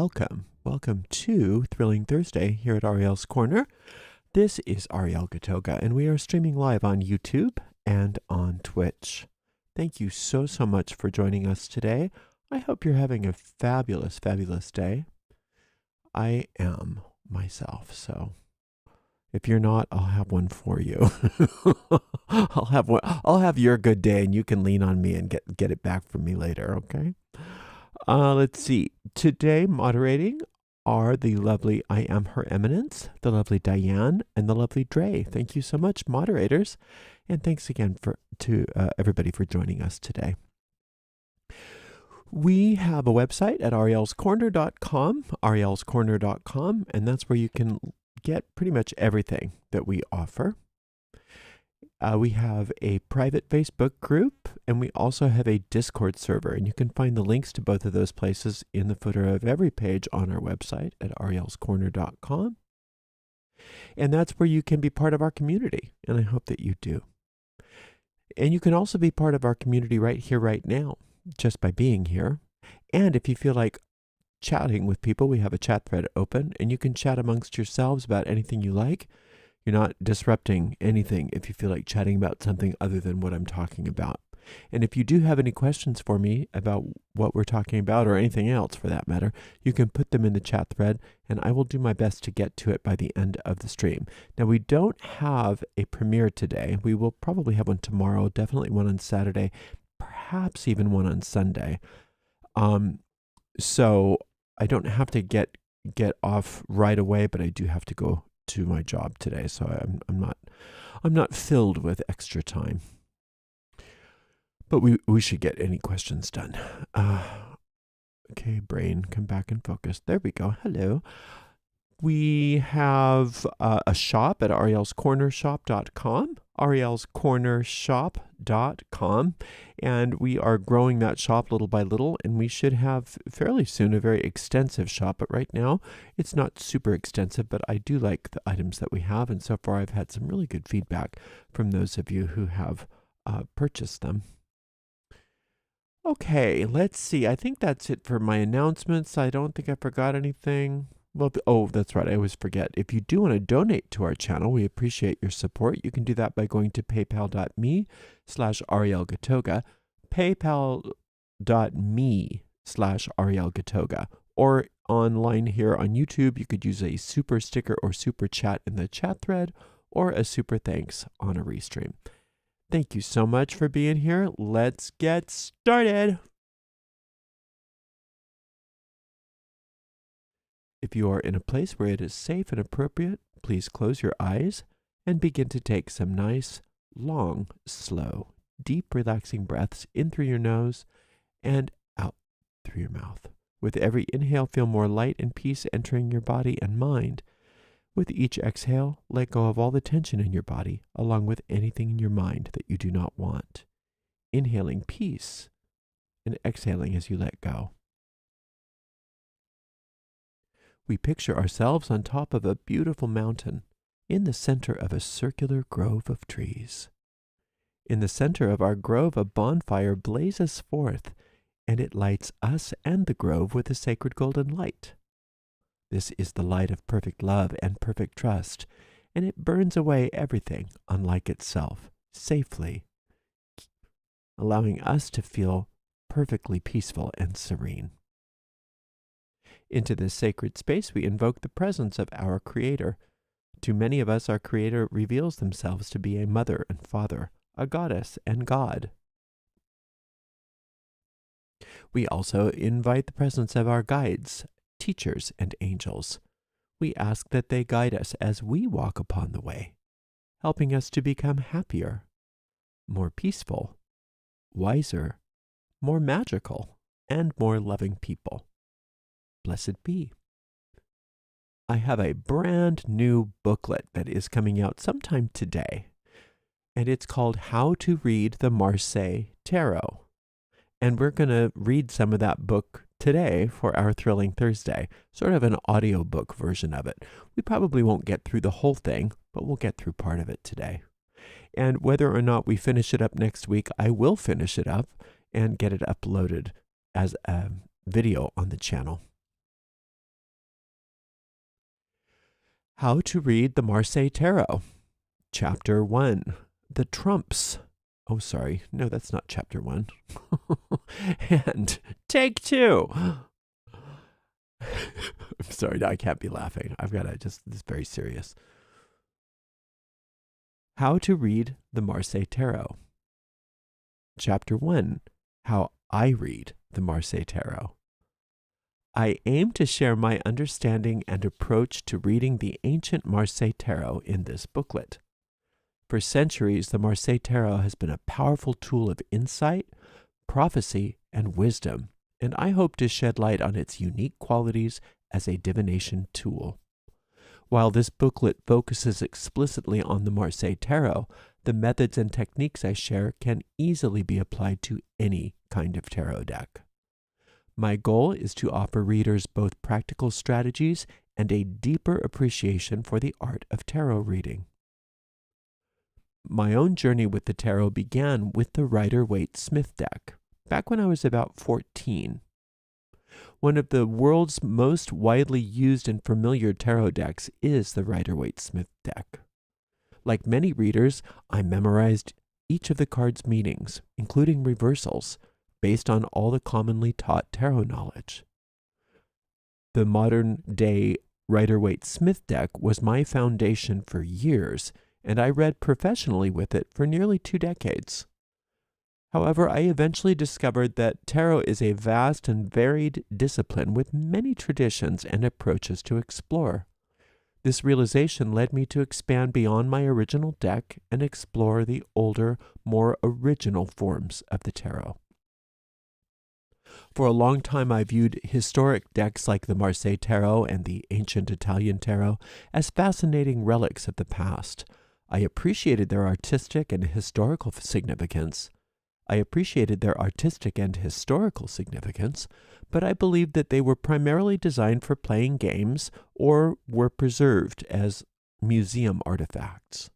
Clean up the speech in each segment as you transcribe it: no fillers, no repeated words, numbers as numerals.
welcome. Welcome to Thrilling Thursday here at Ariel's Corner. This is Ariel Gatoga, and we are streaming live on YouTube and on Twitch. Thank you so much for joining us today. I hope you're having a fabulous, fabulous day. I am myself, so if you're not, I'll have one for you. I'll have your good day, and you can lean on me and get it back from me later, okay? Let's see. Today, moderating are the lovely I Am Her Eminence, the lovely Diane, and the lovely Dre. Thank you so much, moderators, and thanks again to everybody for joining us today. We have a website at arielscorner.com, and that's where you can get pretty much everything that we offer. We have a private Facebook group, and we also have a Discord server, and you can find the links to both of those places in the footer of every page on our website at arielscorner.com. And that's where you can be part of our community, and I hope that you do. And you can also be part of our community right here, right now, just by being here. And if you feel like chatting with people, we have a chat thread open, and you can chat amongst yourselves about anything you like. You're not disrupting anything if you feel like chatting about something other than what I'm talking about. And if you do have any questions for me about what we're talking about, or anything else for that matter, you can put them in the chat thread, and I will do my best to get to it by the end of the stream. Now, we don't have a premiere today. We will probably have one tomorrow, definitely one on Saturday, perhaps even one on Sunday. So I don't have to get off right away, but I do have to go to my job today, so I'm not filled with extra time. But we should get any questions done. Okay, brain, come back and focus. There we go. Hello. We have a shop at arielscornershop.com, arielscornershop.com, and we are growing that shop little by little, and we should have fairly soon a very extensive shop. But right now, it's not super extensive, but I do like the items that we have, and so far I've had some really good feedback from those of you who have purchased them. Okay, let's see. I think that's it for my announcements. I don't think I forgot anything. Well, oh, that's right. I always forget. If you do want to donate to our channel, we appreciate your support. You can do that by going to paypal.me/arielgatoga, paypal.me/arielgatoga, or online here on YouTube. You could use a super sticker or super chat in the chat thread, or a super thanks on a restream. Thank you so much for being here. Let's get started. If you are in a place where it is safe and appropriate, please close your eyes and begin to take some nice, long, slow, deep, relaxing breaths in through your nose and out through your mouth. With every inhale, feel more light and peace entering your body and mind. With each exhale, let go of all the tension in your body, along with anything in your mind that you do not want. Inhaling peace and exhaling as you let go. We picture ourselves on top of a beautiful mountain, in the center of a circular grove of trees. In the center of our grove, a bonfire blazes forth, and it lights us and the grove with a sacred golden light. This is the light of perfect love and perfect trust, and it burns away everything unlike itself, safely, allowing us to feel perfectly peaceful and serene. Into this sacred space, we invoke the presence of our Creator. To many of us, our Creator reveals themselves to be a mother and father, a goddess and God. We also invite the presence of our guides, teachers, and angels. We ask that they guide us as we walk upon the way, helping us to become happier, more peaceful, wiser, more magical, and more loving people. Blessed be. I have a brand new booklet that is coming out sometime today, and it's called How to Read the Marseille Tarot. And we're going to read some of that book today for our Thrilling Thursday, sort of an audiobook version of it. We probably won't get through the whole thing, but we'll get through part of it today. And whether or not we finish it up next week, I will finish it up and get it uploaded as a video on the channel. How to read the Marseille Tarot. Chapter 1. The Trumps. Oh, sorry. No, that's not Chapter 1. And take 2. I'm sorry, no, I can't be laughing. I've got to this is very serious. How to read the Marseille Tarot. Chapter 1. How I read the Marseille Tarot. I aim to share my understanding and approach to reading the ancient Marseille Tarot in this booklet. For centuries, the Marseille Tarot has been a powerful tool of insight, prophecy, and wisdom, and I hope to shed light on its unique qualities as a divination tool. While this booklet focuses explicitly on the Marseille Tarot, the methods and techniques I share can easily be applied to any kind of tarot deck. My goal is to offer readers both practical strategies and a deeper appreciation for the art of tarot reading. My own journey with the tarot began with the Rider-Waite-Smith deck, back when I was about 14. One of the world's most widely used and familiar tarot decks is the Rider-Waite-Smith deck. Like many readers, I memorized each of the cards' meanings, including reversals, based on all the commonly taught tarot knowledge. The modern-day Rider-Waite-Smith deck was my foundation for years, and I read professionally with it for nearly 2 decades. However, I eventually discovered that tarot is a vast and varied discipline with many traditions and approaches to explore. This realization led me to expand beyond my original deck and explore the older, more original forms of the tarot. For a long time, I viewed historic decks like the Marseille Tarot and the ancient Italian Tarot as fascinating relics of the past. I appreciated their artistic and historical significance, but I believed that they were primarily designed for playing games or were preserved as museum artifacts.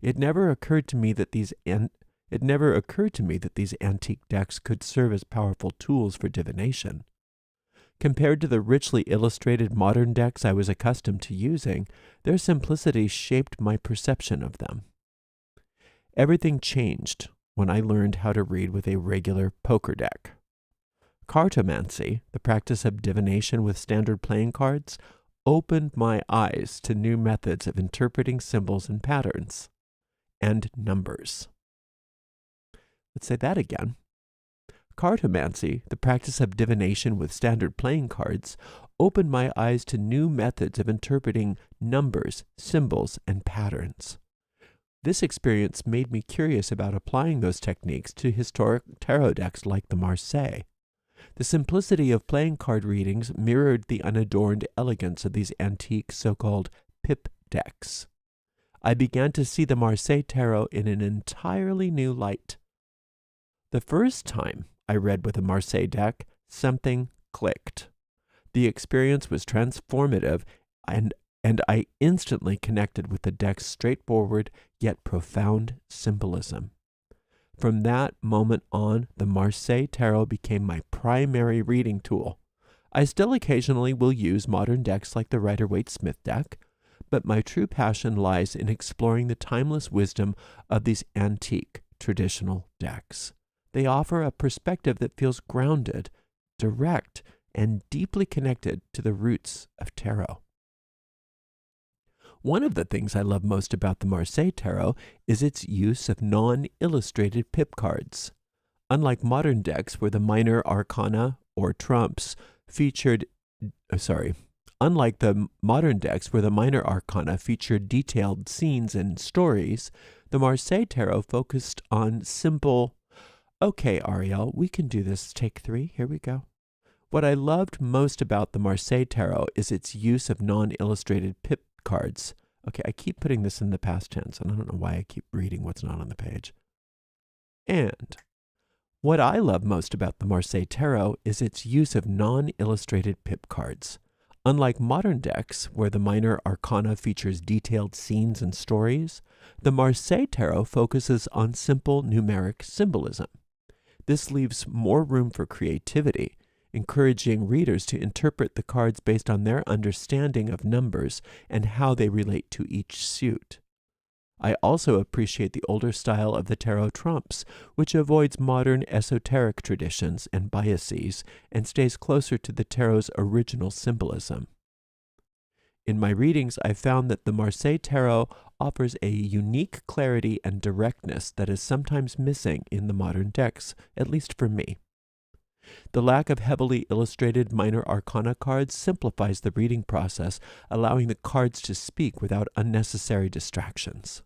It never occurred to me that these antique decks could serve as powerful tools for divination. Compared to the richly illustrated modern decks I was accustomed to using, their simplicity shaped my perception of them. Everything changed when I learned how to read with a regular poker deck. Cartomancy, the practice of divination with standard playing cards, opened my eyes to new methods of interpreting symbols and patterns, and numbers. Let's say that again. Cartomancy, the practice of divination with standard playing cards, opened my eyes to new methods of interpreting numbers, symbols, and patterns. This experience made me curious about applying those techniques to historic tarot decks like the Marseille. The simplicity of playing card readings mirrored the unadorned elegance of these antique so-called pip decks. I began to see the Marseille Tarot in an entirely new light. The first time I read with a Marseille deck, something clicked. The experience was transformative, and I instantly connected with the deck's straightforward yet profound symbolism. From that moment on, the Marseille Tarot became my primary reading tool. I still occasionally will use modern decks like the Rider-Waite-Smith deck, but my true passion lies in exploring the timeless wisdom of these antique, traditional decks. They offer a perspective that feels grounded, direct, and deeply connected to the roots of tarot. One of the things I love most about the Marseille Tarot is its use of non-illustrated pip cards. Unlike modern decks where the minor arcana or trumps featured detailed scenes and stories, the Marseille Tarot focused on simple, "Okay, Ariel, we can do this. Take 3. Here we go." What I loved most about the Marseille Tarot is its use of non-illustrated pip cards. Okay, I keep putting this in the past tense, and I don't know why I keep reading what's not on the page. And what I love most about the Marseille Tarot is its use of non-illustrated pip cards. Unlike modern decks, where the minor arcana features detailed scenes and stories, the Marseille Tarot focuses on simple numeric symbolism. This leaves more room for creativity, encouraging readers to interpret the cards based on their understanding of numbers and how they relate to each suit. I also appreciate the older style of the tarot trumps, which avoids modern esoteric traditions and biases and stays closer to the tarot's original symbolism. In my readings, I found that the Marseille Tarot offers a unique clarity and directness that is sometimes missing in the modern decks, at least for me. The lack of heavily illustrated minor arcana cards simplifies the reading process, allowing the cards to speak without unnecessary distractions.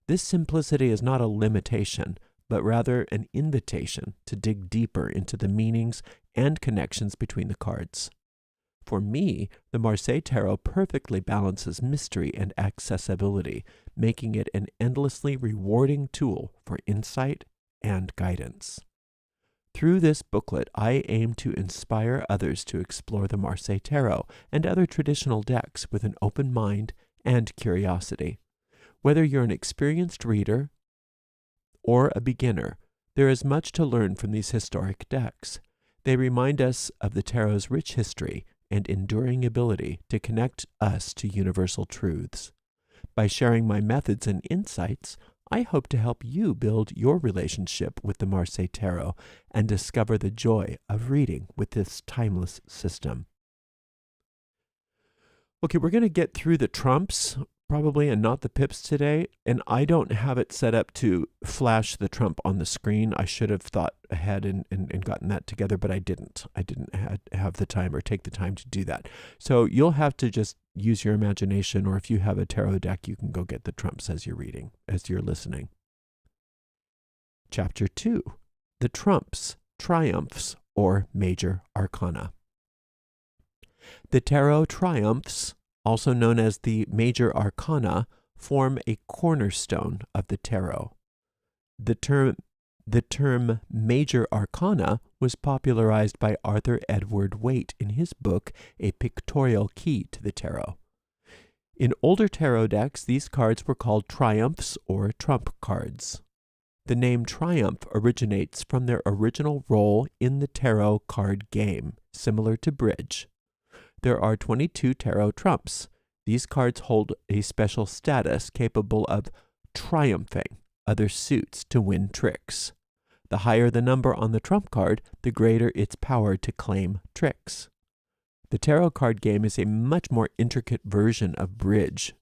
This simplicity is not a limitation, but rather an invitation to dig deeper into the meanings and connections between the cards. For me, the Marseille Tarot perfectly balances mystery and accessibility, making it an endlessly rewarding tool for insight and guidance. Through this booklet, I aim to inspire others to explore the Marseille Tarot and other traditional decks with an open mind and curiosity. Whether you're an experienced reader or a beginner, there is much to learn from these historic decks. They remind us of the tarot's rich history and enduring ability to connect us to universal truths. By sharing my methods and insights, I hope to help you build your relationship with the Marseille Tarot and discover the joy of reading with this timeless system. Okay, we're going to get through the trumps, probably, and not the pips today, and I don't have it set up to flash the trump on the screen. I should have thought ahead and gotten that together, but I didn't. I didn't have the time or take the time to do that. So you'll have to just use your imagination, or if you have a tarot deck, you can go get the trumps as you're reading, as you're listening. Chapter 2, the trumps, triumphs, or major arcana. The tarot triumphs, also known as the major arcana, form a cornerstone of the tarot. The term major arcana was popularized by Arthur Edward Waite in his book, A Pictorial Key to the Tarot. In older tarot decks, these cards were called triumphs or trump cards. The name triumph originates from their original role in the tarot card game, similar to bridge. There are 22 tarot trumps. These cards hold a special status capable of triumphing other suits to win tricks. The higher the number on the trump card, the greater its power to claim tricks. The tarot card game is a much more intricate version of bridge,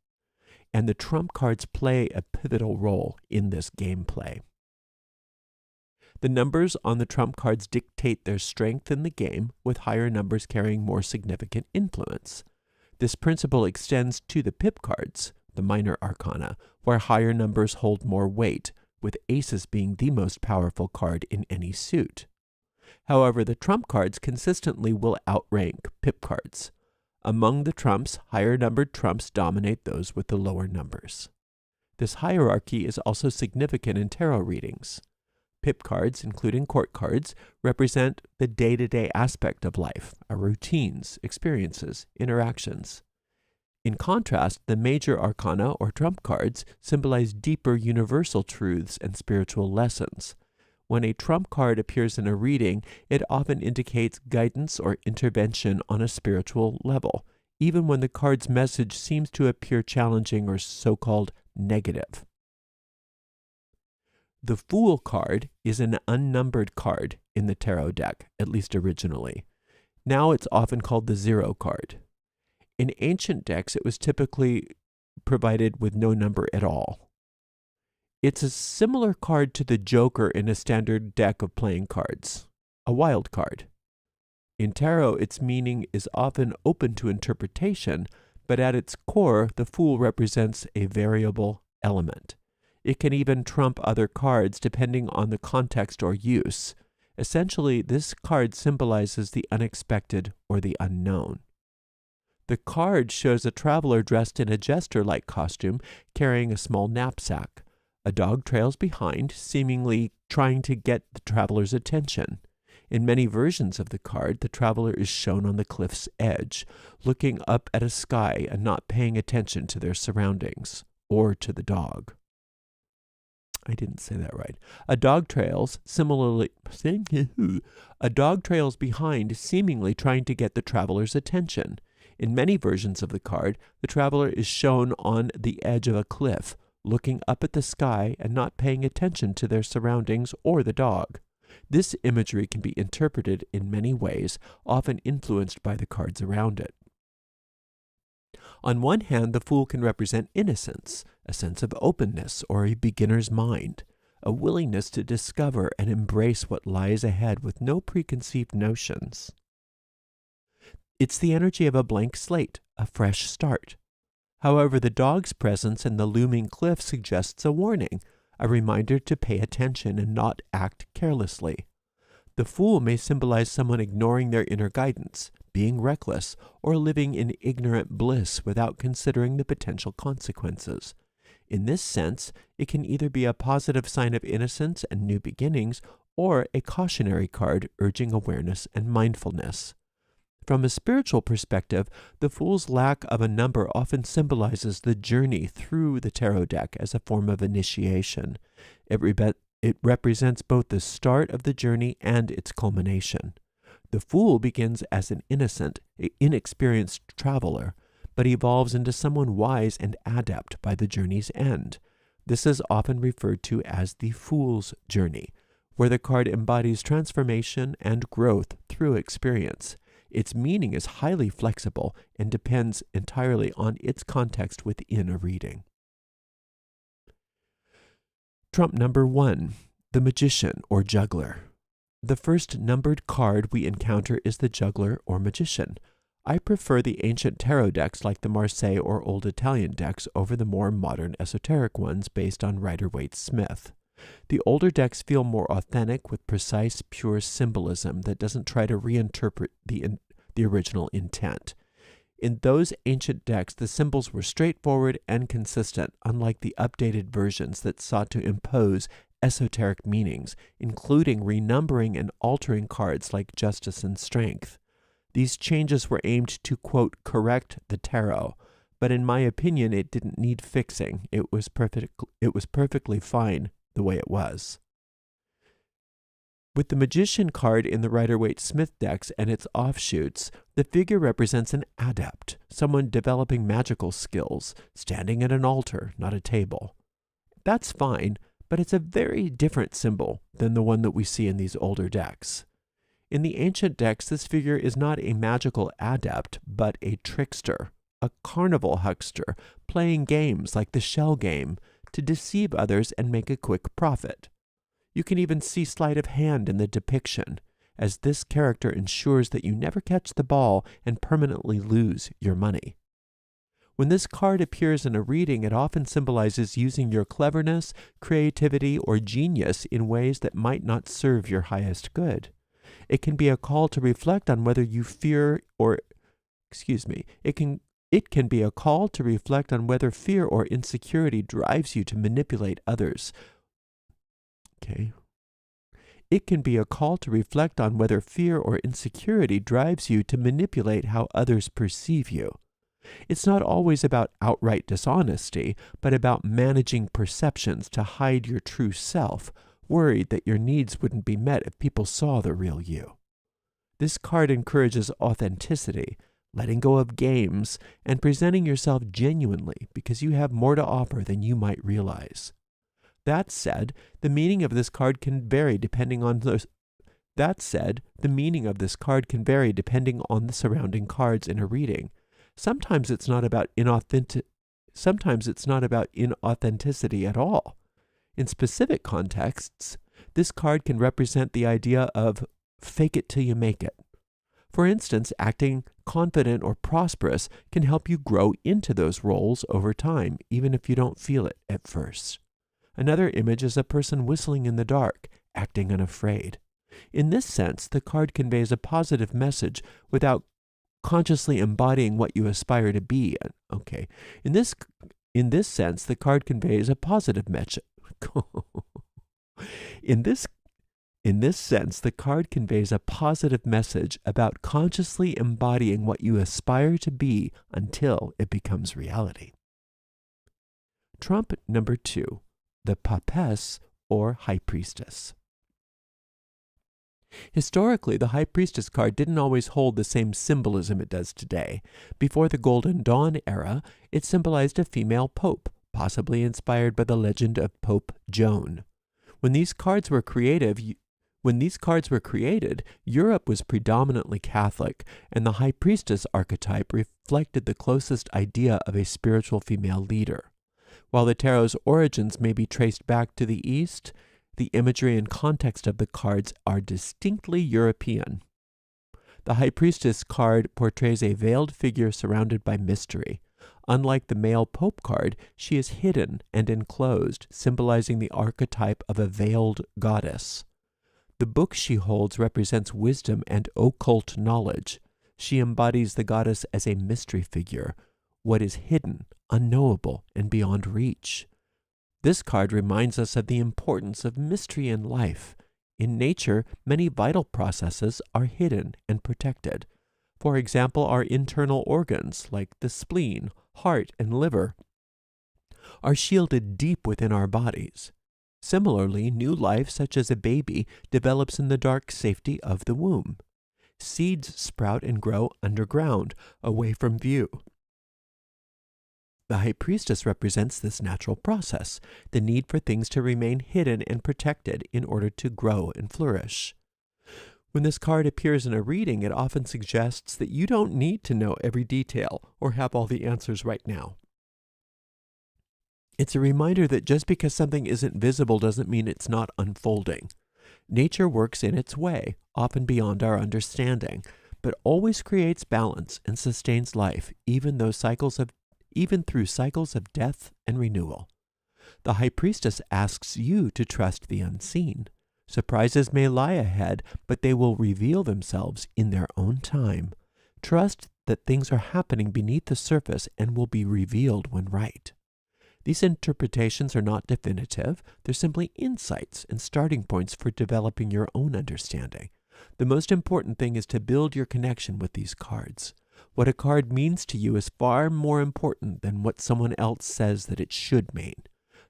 and the trump cards play a pivotal role in this gameplay. The numbers on the trump cards dictate their strength in the game, with higher numbers carrying more significant influence. This principle extends to the pip cards, the minor arcana, where higher numbers hold more weight, with aces being the most powerful card in any suit. However, the trump cards consistently will outrank pip cards. Among the trumps, higher numbered trumps dominate those with the lower numbers. This hierarchy is also significant in tarot readings. Pip cards, including court cards, represent the day-to-day aspect of life, our routines, experiences, interactions. In contrast, the major arcana or trump cards symbolize deeper universal truths and spiritual lessons. When a trump card appears in a reading, it often indicates guidance or intervention on a spiritual level, even when the card's message seems to appear challenging or so-called negative. The Fool card is an unnumbered card in the tarot deck, at least originally. Now it's often called the Zero card. In ancient decks, it was typically provided with no number at all. It's a similar card to the Joker in a standard deck of playing cards, a wild card. In tarot, its meaning is often open to interpretation, but at its core, the Fool represents a variable element. It can even trump other cards depending on the context or use. Essentially, this card symbolizes the unexpected or the unknown. The card shows a traveler dressed in a jester-like costume carrying a small knapsack. A dog trails behind, seemingly trying to get the traveler's attention. In many versions of the card, the traveler is shown on the cliff's edge, looking up at a sky and not paying attention to their surroundings or to the dog. I didn't say that right. A dog trails behind, seemingly trying to get the traveler's attention. In many versions of the card, the traveler is shown on the edge of a cliff, looking up at the sky and not paying attention to their surroundings or the dog. This imagery can be interpreted in many ways, often influenced by the cards around it. On one hand, the Fool can represent innocence, a sense of openness or a beginner's mind, a willingness to discover and embrace what lies ahead with no preconceived notions. It's the energy of a blank slate, a fresh start. However, the dog's presence in the looming cliff suggests a warning, a reminder to pay attention and not act carelessly. The Fool may symbolize someone ignoring their inner guidance, being reckless, or living in ignorant bliss without considering the potential consequences. In this sense, it can either be a positive sign of innocence and new beginnings, or a cautionary card urging awareness and mindfulness. From a spiritual perspective, the Fool's lack of a number often symbolizes the journey through the tarot deck as a form of initiation. It represents both the start of the journey and its culmination. The Fool begins as an innocent, inexperienced traveler, but evolves into someone wise and adept by the journey's end. This is often referred to as the Fool's journey, where the card embodies transformation and growth through experience. Its meaning is highly flexible and depends entirely on its context within a reading. Trump number 1, the Magician or Juggler. The first numbered card we encounter is the Juggler or Magician. I prefer the ancient tarot decks like the Marseille or Old Italian decks over the more modern esoteric ones based on Rider-Waite-Smith. The older decks feel more authentic with precise, pure symbolism that doesn't try to reinterpret the original intent. In those ancient decks, the symbols were straightforward and consistent, unlike the updated versions that sought to impose esoteric meanings, including renumbering and altering cards like Justice and Strength. These changes were aimed to, quote, correct the tarot, but in my opinion, it didn't need fixing. It was perfectly fine the way it was. With the Magician card in the Rider-Waite-Smith decks and its offshoots, the figure represents an adept, someone developing magical skills, standing at an altar, not a table. That's fine, but it's a very different symbol than the one that we see in these older decks. In the ancient decks, this figure is not a magical adept, but a trickster, a carnival huckster, playing games like the shell game to deceive others and make a quick profit. You can even see sleight of hand in the depiction, as this character ensures that you never catch the ball and permanently lose your money. When this card appears in a reading, it often symbolizes using your cleverness, creativity, or genius in ways that might not serve your highest good. It can be a call to reflect on whether you fear or, it can be a call to reflect on whether fear or insecurity drives you to manipulate others. It can be a call to reflect on whether fear or insecurity drives you to manipulate how others perceive you. It's not always about outright dishonesty, but about managing perceptions to hide your true self, worried that your needs wouldn't be met if people saw the real you. This card encourages authenticity, letting go of games, and presenting yourself genuinely because you have more to offer than you might realize. That said, the meaning of this card can vary depending on the surrounding cards in a reading. Sometimes it's not about inauthenticity at all. In specific contexts, this card can represent the idea of fake it till you make it. For instance, acting confident or prosperous can help you grow into those roles over time, even if you don't feel it at first. Another image is a person whistling in the dark, acting unafraid. In this sense, the card conveys a positive message without consciously embodying what you aspire to be. In this sense, the card conveys a positive message. In this sense, the card conveys a positive message about consciously embodying what you aspire to be until it becomes reality. Trump number 2, the papess, or high priestess. Historically, the high priestess card didn't always hold the same symbolism it does today. Before the Golden Dawn era, it symbolized a female pope, possibly inspired by the legend of Pope Joan. When these cards were created, Europe was predominantly Catholic, and the high priestess archetype reflected the closest idea of a spiritual female leader. While the tarot's origins may be traced back to the East, the imagery and context of the cards are distinctly European. The high priestess card portrays a veiled figure surrounded by mystery. Unlike the male pope card, she is hidden and enclosed, symbolizing the archetype of a veiled goddess. The book she holds represents wisdom and occult knowledge. She embodies the goddess as a mystery figure, what is hidden, unknowable, and beyond reach. This card reminds us of the importance of mystery in life. In nature, many vital processes are hidden and protected. For example, our internal organs, like the spleen, heart, and liver, are shielded deep within our bodies. Similarly, new life, such as a baby, develops in the dark safety of the womb. Seeds sprout and grow underground, away from view. The high priestess represents this natural process, the need for things to remain hidden and protected in order to grow and flourish. When this card appears in a reading, it often suggests that you don't need to know every detail or have all the answers right now. It's a reminder that just because something isn't visible doesn't mean it's not unfolding. Nature works in its way, often beyond our understanding, but always creates balance and sustains life, even through cycles of death and renewal. The high priestess asks you to trust the unseen. Surprises may lie ahead, but they will reveal themselves in their own time. Trust that things are happening beneath the surface and will be revealed when right. These interpretations are not definitive. They're simply insights and starting points for developing your own understanding. The most important thing is to build your connection with these cards. What a card means to you is far more important than what someone else says that it should mean.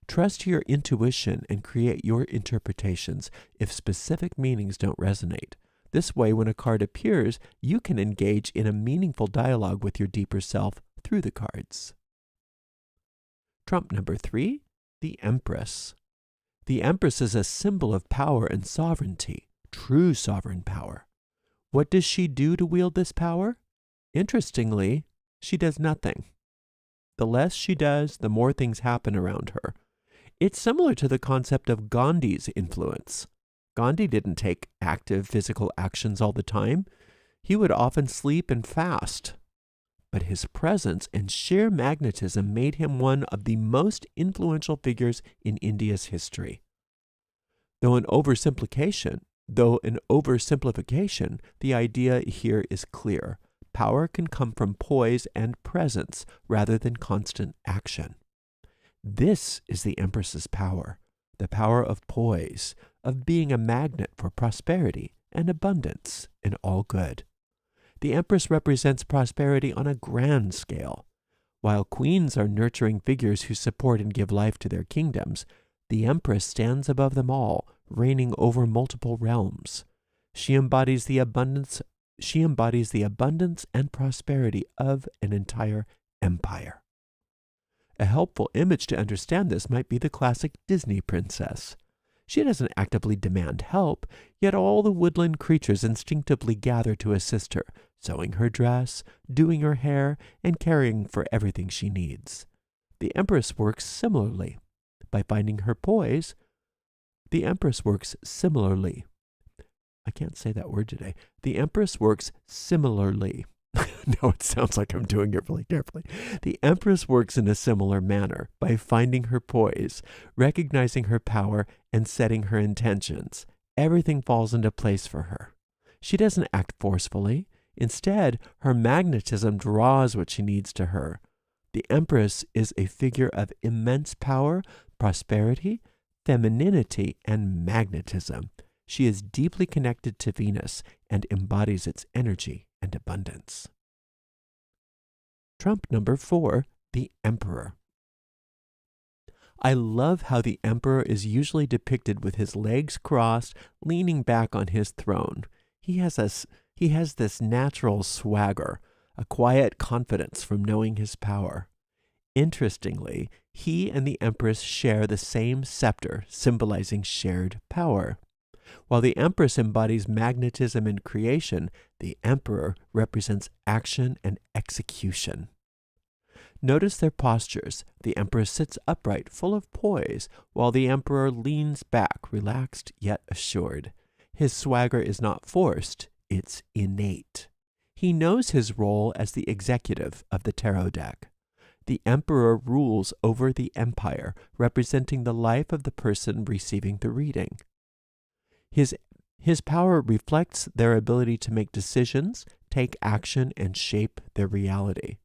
Trust your intuition and create your interpretations if specific meanings don't resonate. This way, when a card appears, you can engage in a meaningful dialogue with your deeper self through the cards. Trump number 3, the Empress. The Empress is a symbol of power and sovereignty, true sovereign power. What does she do to wield this power? Interestingly, she does nothing. The less she does, the more things happen around her. It's similar to the concept of Gandhi's influence. Gandhi didn't take active physical actions all the time. He would often sleep and fast. But his presence and sheer magnetism made him one of the most influential figures in India's history. Though an oversimplification, the idea here is clear. Power can come from poise and presence rather than constant action. This is the Empress's power, the power of poise, of being a magnet for prosperity and abundance and all good. The Empress represents prosperity on a grand scale. While queens are nurturing figures who support and give life to their kingdoms, the Empress stands above them all, reigning over multiple realms. She embodies the abundance and prosperity of an entire empire. A helpful image to understand this might be the classic Disney princess. She doesn't actively demand help, yet all the woodland creatures instinctively gather to assist her, sewing her dress, doing her hair, and caring for everything she needs. The Empress works similarly. By finding her poise, the Empress works similarly. I can't say that word today. The Empress works similarly. No, it sounds like I'm doing it really carefully. The Empress works in a similar manner by finding her poise, recognizing her power, and setting her intentions. Everything falls into place for her. She doesn't act forcefully. Instead, her magnetism draws what she needs to her. The Empress is a figure of immense power, prosperity, femininity, and magnetism. She is deeply connected to Venus and embodies its energy and abundance. Trump number 4, the Emperor. I love how the emperor is usually depicted with his legs crossed, leaning back on his throne. He has this natural swagger, a quiet confidence from knowing his power. Interestingly, he and the empress share the same scepter, symbolizing shared power. While the empress embodies magnetism and creation, the emperor represents action and execution. Notice their postures. The empress sits upright, full of poise, while the emperor leans back, relaxed yet assured. His swagger is not forced, it's innate. He knows his role as the executive of the tarot deck. The emperor rules over the empire, representing the life of the person receiving the reading. His power reflects their ability to make decisions, take action, and shape their reality.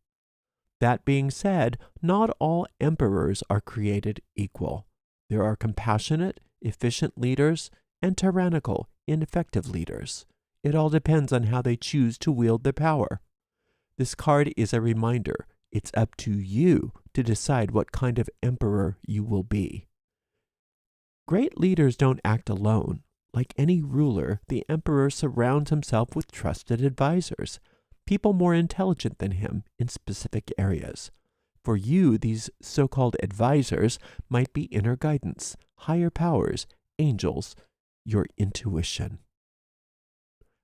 That being said, not all emperors are created equal. There are compassionate, efficient leaders and tyrannical, ineffective leaders. It all depends on how they choose to wield their power. This card is a reminder. It's up to you to decide what kind of emperor you will be. Great leaders don't act alone. Like any ruler, the emperor surrounds himself with trusted advisors, people more intelligent than him in specific areas. For you, these so-called advisors might be inner guidance, higher powers, angels, your intuition.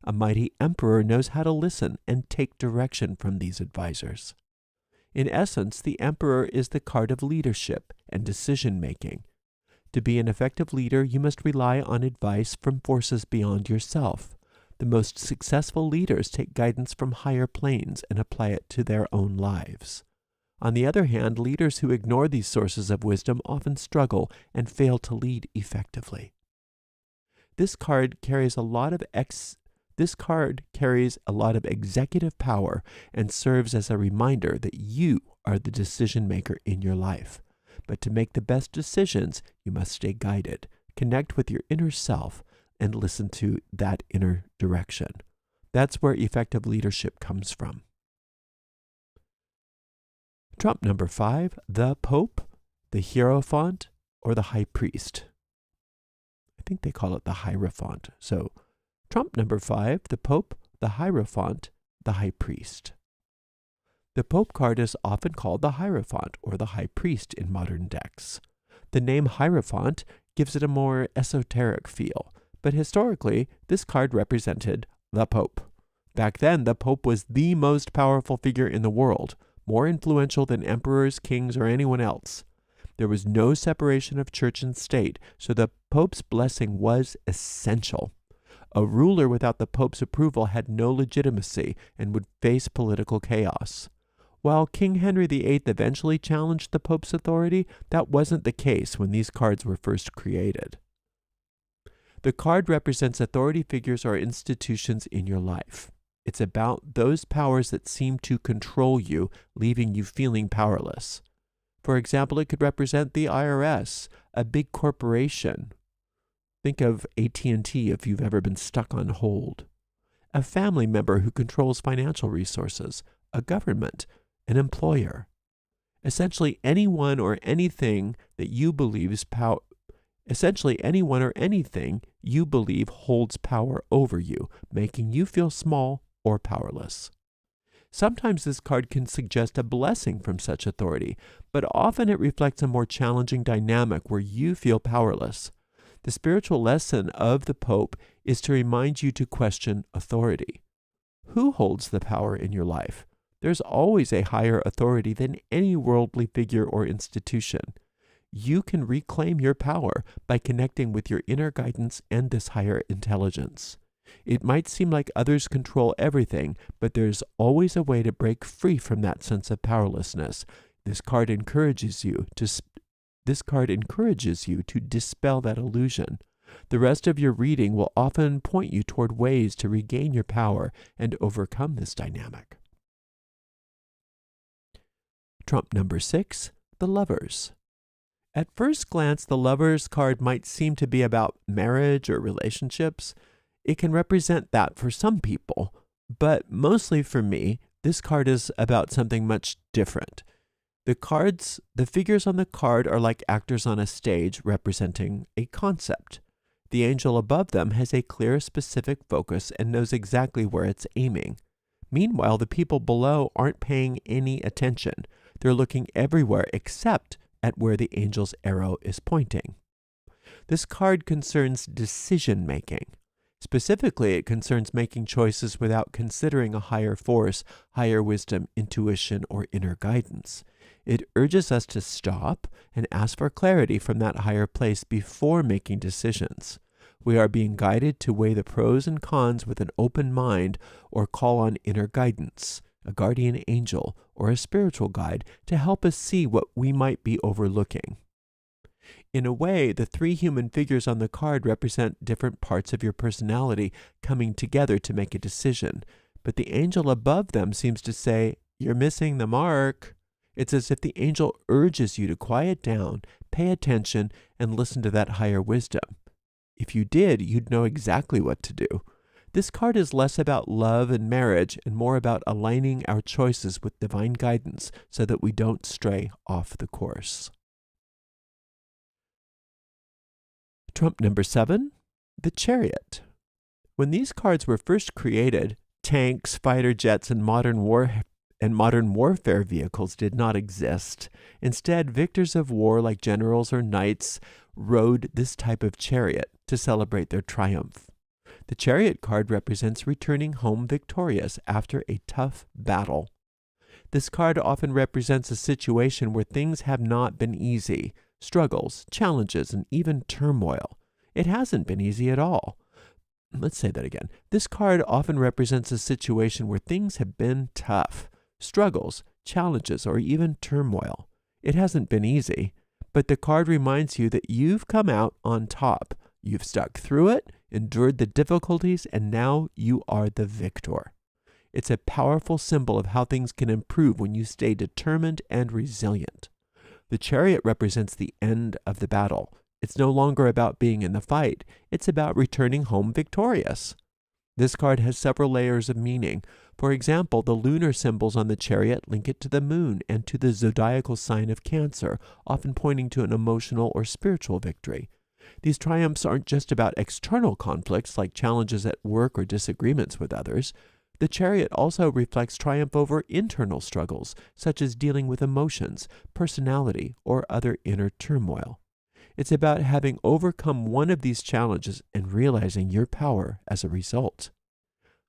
A mighty emperor knows how to listen and take direction from these advisors. In essence, the emperor is the card of leadership and decision-making. To be an effective leader, you must rely on advice from forces beyond yourself. The most successful leaders take guidance from higher planes and apply it to their own lives. On the other hand, leaders who ignore these sources of wisdom often struggle and fail to lead effectively. This card carries a lot of executive power and serves as a reminder that you are the decision maker in your life. But to make the best decisions, you must stay guided, connect with your inner self, and listen to that inner direction. That's where effective leadership comes from. Trump number 5, the Pope, the Hierophant, or the High Priest. I think they call it the Hierophant. So, Trump number 5, the Pope, the Hierophant, the High Priest. The Pope card is often called the Hierophant or the High Priest in modern decks. The name Hierophant gives it a more esoteric feel, but historically, this card represented the Pope. Back then, the Pope was the most powerful figure in the world, more influential than emperors, kings, or anyone else. There was no separation of church and state, so the Pope's blessing was essential. A ruler without the Pope's approval had no legitimacy and would face political chaos. While King Henry VIII eventually challenged the Pope's authority, that wasn't the case when these cards were first created. The card represents authority figures or institutions in your life. It's about those powers that seem to control you, leaving you feeling powerless. For example, it could represent the IRS, a big corporation. Think of AT&T if you've ever been stuck on hold. A family member who controls financial resources, a government, an employer. Essentially anyone or anything you believe holds power over you, making you feel small or powerless. Sometimes this card can suggest a blessing from such authority, but often it reflects a more challenging dynamic where you feel powerless. The spiritual lesson of the Pope is to remind you to question authority. Who holds the power in your life? There's always a higher authority than any worldly figure or institution. You can reclaim your power by connecting with your inner guidance and this higher intelligence. It might seem like others control everything, but there's always a way to break free from that sense of powerlessness. This card encourages you to dispel that illusion. The rest of your reading will often point you toward ways to regain your power and overcome this dynamic. Trump number 6, the Lovers. At first glance, the Lovers card might seem to be about marriage or relationships. It can represent that for some people, but mostly for me, this card is about something much different. The figures on the card are like actors on a stage representing a concept. The angel above them has a clear, specific focus and knows exactly where it's aiming. Meanwhile, the people below aren't paying any attention. They're looking everywhere except at where the angel's arrow is pointing. This card concerns decision making. Specifically, it concerns making choices without considering a higher force, higher wisdom, intuition, or inner guidance. It urges us to stop and ask for clarity from that higher place before making decisions. We are being guided to weigh the pros and cons with an open mind or call on inner guidance, a guardian angel, or a spiritual guide to help us see what we might be overlooking. In a way, the three human figures on the card represent different parts of your personality coming together to make a decision, but the angel above them seems to say, "You're missing the mark." It's as if the angel urges you to quiet down, pay attention, and listen to that higher wisdom. If you did, you'd know exactly what to do. This card is less about love and marriage and more about aligning our choices with divine guidance so that we don't stray off the course. Trump number 7, the Chariot. When these cards were first created, tanks, fighter jets, and modern warfare vehicles did not exist. Instead, victors of war like generals or knights rode this type of chariot to celebrate their triumph. The Chariot card represents returning home victorious after a tough battle. This card often represents a situation where things have not been easy, struggles, challenges, and even turmoil. It hasn't been easy at all. Let's say that again. This card often represents a situation where things have been tough, struggles, challenges, or even turmoil. It hasn't been easy, but the card reminds you that you've come out on top. You've stuck through it, endured the difficulties, and now you are the victor. It's a powerful symbol of how things can improve when you stay determined and resilient. The Chariot represents the end of the battle. It's no longer about being in the fight. It's about returning home victorious. This card has several layers of meaning. For example, the lunar symbols on the Chariot link it to the moon and to the zodiacal sign of Cancer, often pointing to an emotional or spiritual victory. These triumphs aren't just about external conflicts like challenges at work or disagreements with others. The Chariot also reflects triumph over internal struggles, such as dealing with emotions, personality, or other inner turmoil. It's about having overcome one of these challenges and realizing your power as a result.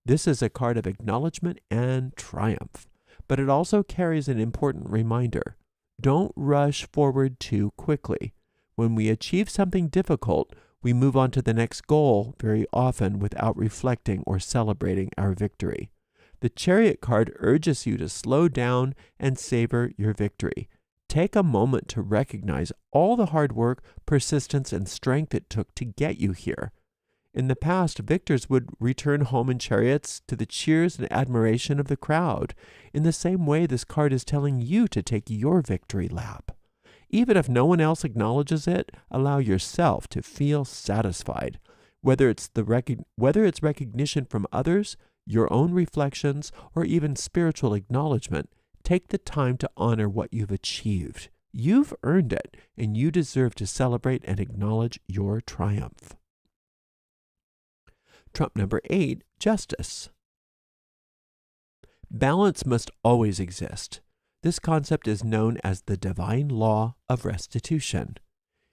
This is a card of acknowledgement and triumph, but it also carries an important reminder. Don't rush forward too quickly. When we achieve something difficult, we move on to the next goal very often without reflecting or celebrating our victory. The Chariot card urges you to slow down and savor your victory. Take a moment to recognize all the hard work, persistence, and strength it took to get you here. In the past, victors would return home in chariots to the cheers and admiration of the crowd. In the same way, this card is telling you to take your victory lap. Even if no one else acknowledges it, allow yourself to feel satisfied. Whether it's recognition from others, your own reflections, or even spiritual acknowledgement, take the time to honor what you've achieved. You've earned it, and you deserve to celebrate and acknowledge your triumph. Trump number 8, justice. Balance must always exist. This concept is known as the divine law of restitution.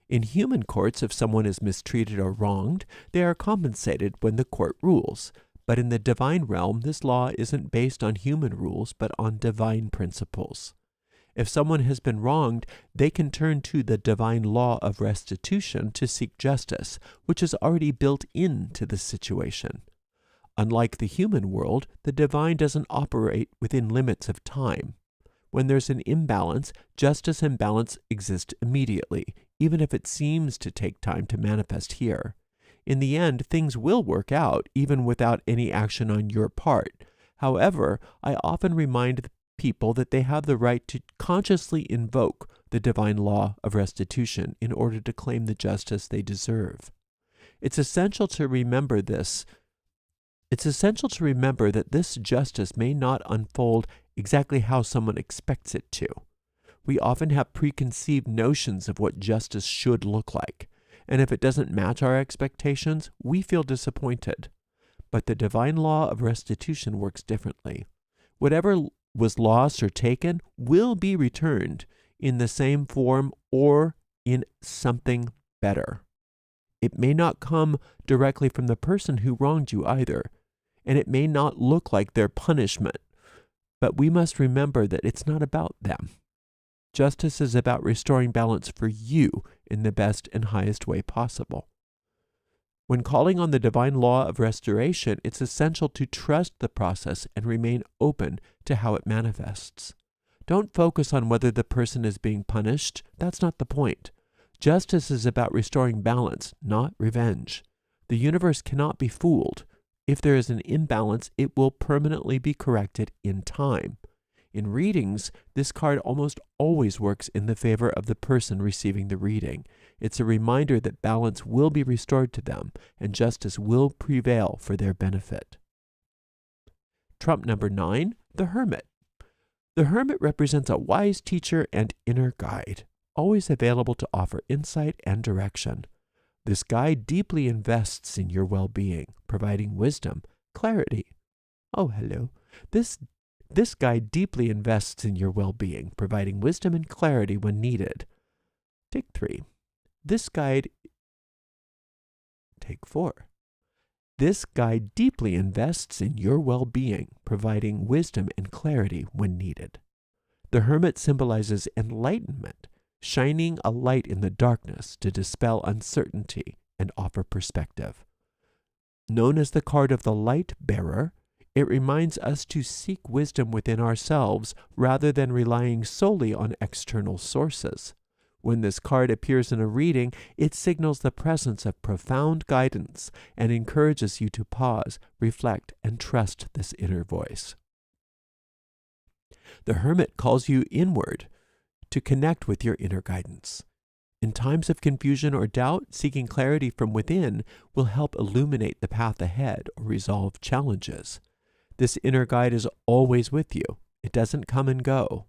In human courts, if someone is mistreated or wronged, they are compensated when the court rules. But in the divine realm, this law isn't based on human rules, but on divine principles. If someone has been wronged, they can turn to the divine law of restitution to seek justice, which is already built into the situation. Unlike the human world, the divine doesn't operate within limits of time. When there's an imbalance, justice and balance exist immediately, even if it seems to take time to manifest here. In the end, things will work out, even without any action on your part. However, I often remind people that they have the right to consciously invoke the divine law of restitution in order to claim the justice they deserve. It's essential to remember this. It's essential to remember that this justice may not unfold exactly how someone expects it to. We often have preconceived notions of what justice should look like, and if it doesn't match our expectations, we feel disappointed. But the divine law of restitution works differently. Whatever was lost or taken will be returned in the same form or in something better. It may not come directly from the person who wronged you either, and it may not look like their punishment, but we must remember that it's not about them. Justice is about restoring balance for you in the best and highest way possible. When calling on the divine law of restoration, it's essential to trust the process and remain open to how it manifests. Don't focus on whether the person is being punished. That's not the point. Justice is about restoring balance, not revenge. The universe cannot be fooled. If there is an imbalance, it will permanently be corrected in time. In readings, this card almost always works in the favor of the person receiving the reading. It's a reminder that balance will be restored to them and justice will prevail for their benefit. Trump number 9, the Hermit. The Hermit represents a wise teacher and inner guide, always available to offer insight and direction. This guide deeply invests in your well-being, providing wisdom, clarity. Oh, hello. This guide deeply invests in your well-being, providing wisdom and clarity when needed. Take 3. Take 4. This guide deeply invests in your well-being, providing wisdom and clarity when needed. The Hermit symbolizes enlightenment, shining a light in the darkness to dispel uncertainty and offer perspective. Known as the card of the light bearer, it reminds us to seek wisdom within ourselves rather than relying solely on external sources. When this card appears in a reading, it signals the presence of profound guidance and encourages you to pause, reflect, and trust this inner voice. The Hermit calls you inward to connect with your inner guidance. In times of confusion or doubt, seeking clarity from within will help illuminate the path ahead or resolve challenges. This inner guide is always with you. It doesn't come and go.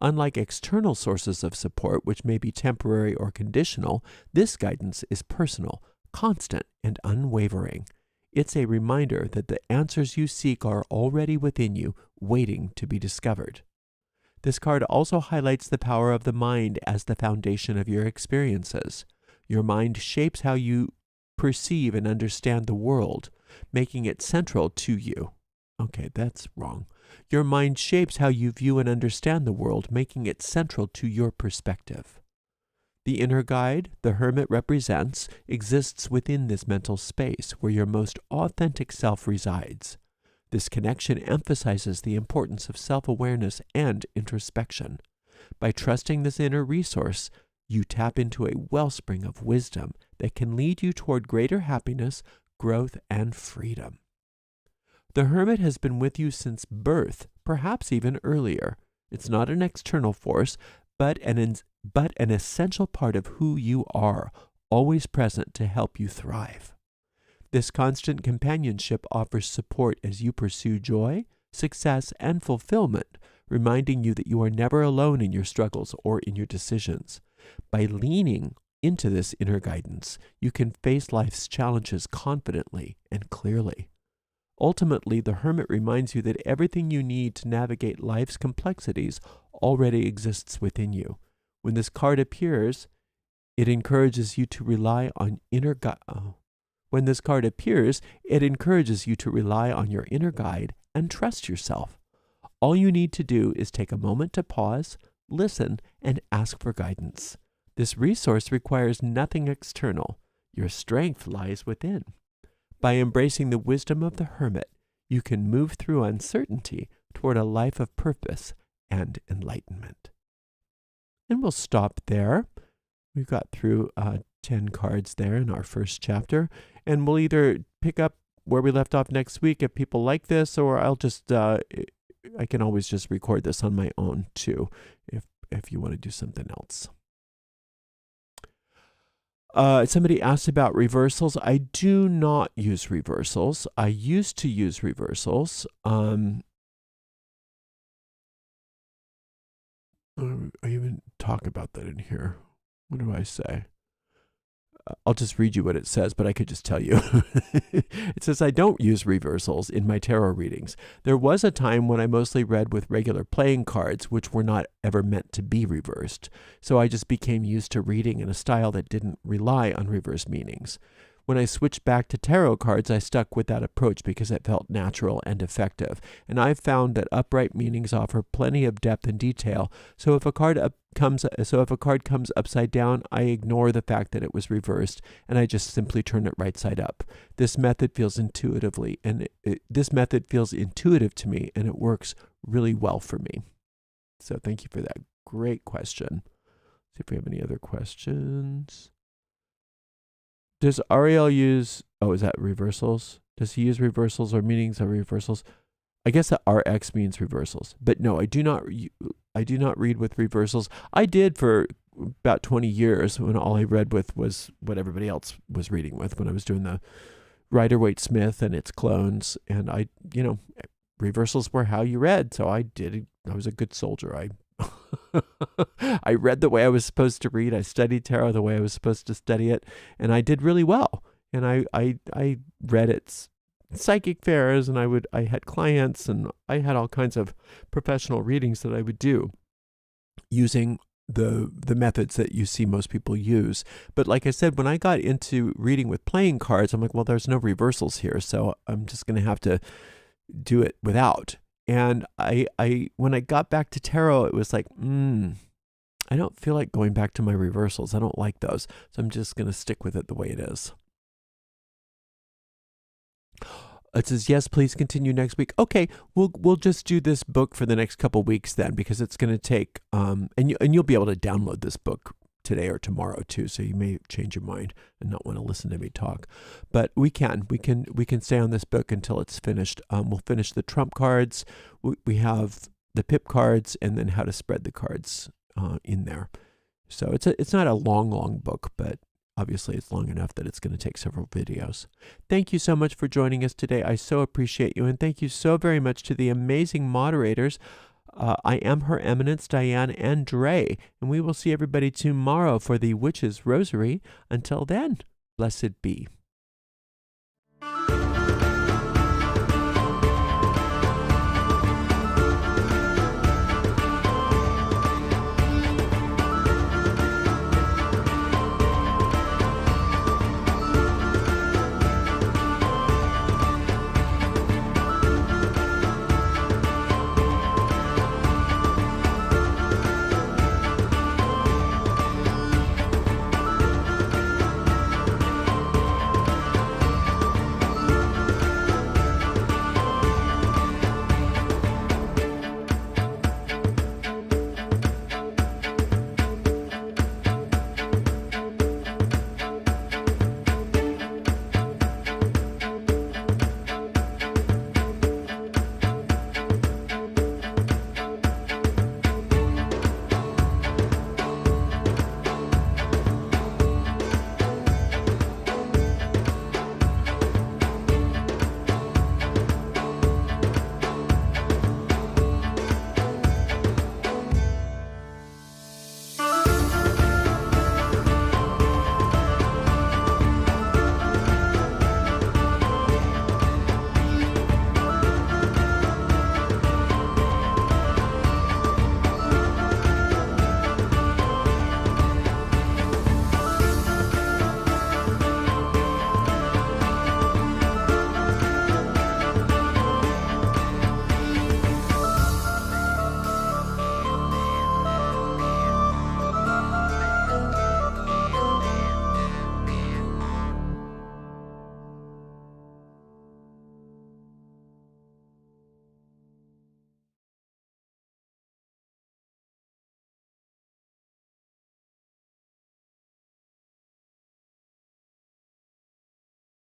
Unlike external sources of support, which may be temporary or conditional, this guidance is personal, constant, and unwavering. It's a reminder that the answers you seek are already within you, waiting to be discovered. This card also highlights the power of the mind as the foundation of your experiences. Your mind shapes how you perceive and understand the world, making it central to you. Okay, that's wrong. Your mind shapes how you view and understand the world, making it central to your perspective. The inner guide the Hermit represents exists within this mental space where your most authentic self resides. This connection emphasizes the importance of self-awareness and introspection. By trusting this inner resource, you tap into a wellspring of wisdom that can lead you toward greater happiness, growth, and freedom. The Hermit has been with you since birth, perhaps even earlier. It's not an external force, but an essential part of who you are, always present to help you thrive. This constant companionship offers support as you pursue joy, success, and fulfillment, reminding you that you are never alone in your struggles or in your decisions. By leaning into this inner guidance, you can face life's challenges confidently and clearly. Ultimately, the Hermit reminds you that everything you need to navigate life's complexities already exists within you. When this card appears, it encourages you to rely on When this card appears, it encourages you to rely on your inner guide and trust yourself. All you need to do is take a moment to pause, listen, and ask for guidance. This resource requires nothing external. Your strength lies within. By embracing the wisdom of the Hermit, you can move through uncertainty toward a life of purpose and enlightenment. And we'll stop there. We've got through 10 cards there in our first chapter, and we'll either pick up where we left off next week if people like this, or I'll just, I can always just record this on my own too, if you want to do something else. Somebody asked about reversals. I do not use reversals. I used to use reversals. Are you even talk about that in here. What do I say? I'll just read you what it says, but I could just tell you. It says, I don't use reversals in my tarot readings. There was a time when I mostly read with regular playing cards, which were not ever meant to be reversed. So I just became used to reading in a style that didn't rely on reverse meanings. When I switched back to tarot cards, I stuck with that approach because it felt natural and effective. And I've found that upright meanings offer plenty of depth and detail. So if a card comes upside down, I ignore the fact that it was reversed, and I just simply turn it right side up. This method feels intuitive to me, and it works really well for me. So thank you for that great question. See if we have any other questions. Does Ariel use, is that reversals? Does he use reversals or meanings of reversals? I guess that RX means reversals. But no, I do not read with reversals. I did for about 20 years when all I read with was what everybody else was reading with when I was doing the Rider-Waite-Smith and its clones. And reversals were how you read. So I was a good soldier. I read the way I was supposed to read. I studied tarot the way I was supposed to study it, and I did really well. And I read at psychic fairs, and I had clients, and I had all kinds of professional readings that I would do using the methods that you see most people use. But like I said, when I got into reading with playing cards, I'm like, well, there's no reversals here, so I'm just going to have to do it without. And when I got back to tarot, it was like, I don't feel like going back to my reversals. I don't like those. So I'm just going to stick with it the way it is. It says, yes, please continue next week. Okay, we'll just do this book for the next couple weeks then, because it's going to take, and you'll be able to download this book today or tomorrow too, so you may change your mind and not want to listen to me talk. But we can stay on this book until it's finished. We'll finish the trump cards. We have the pip cards, and then how to spread the cards in there. So it's not a long book, but obviously it's long enough that it's going to take several videos. Thank you so much for joining us today. I so appreciate you, and thank you so very much to the amazing moderators. I am Her Eminence, Diane and Dre, and we will see everybody tomorrow for the Witch's Rosary. Until then, blessed be.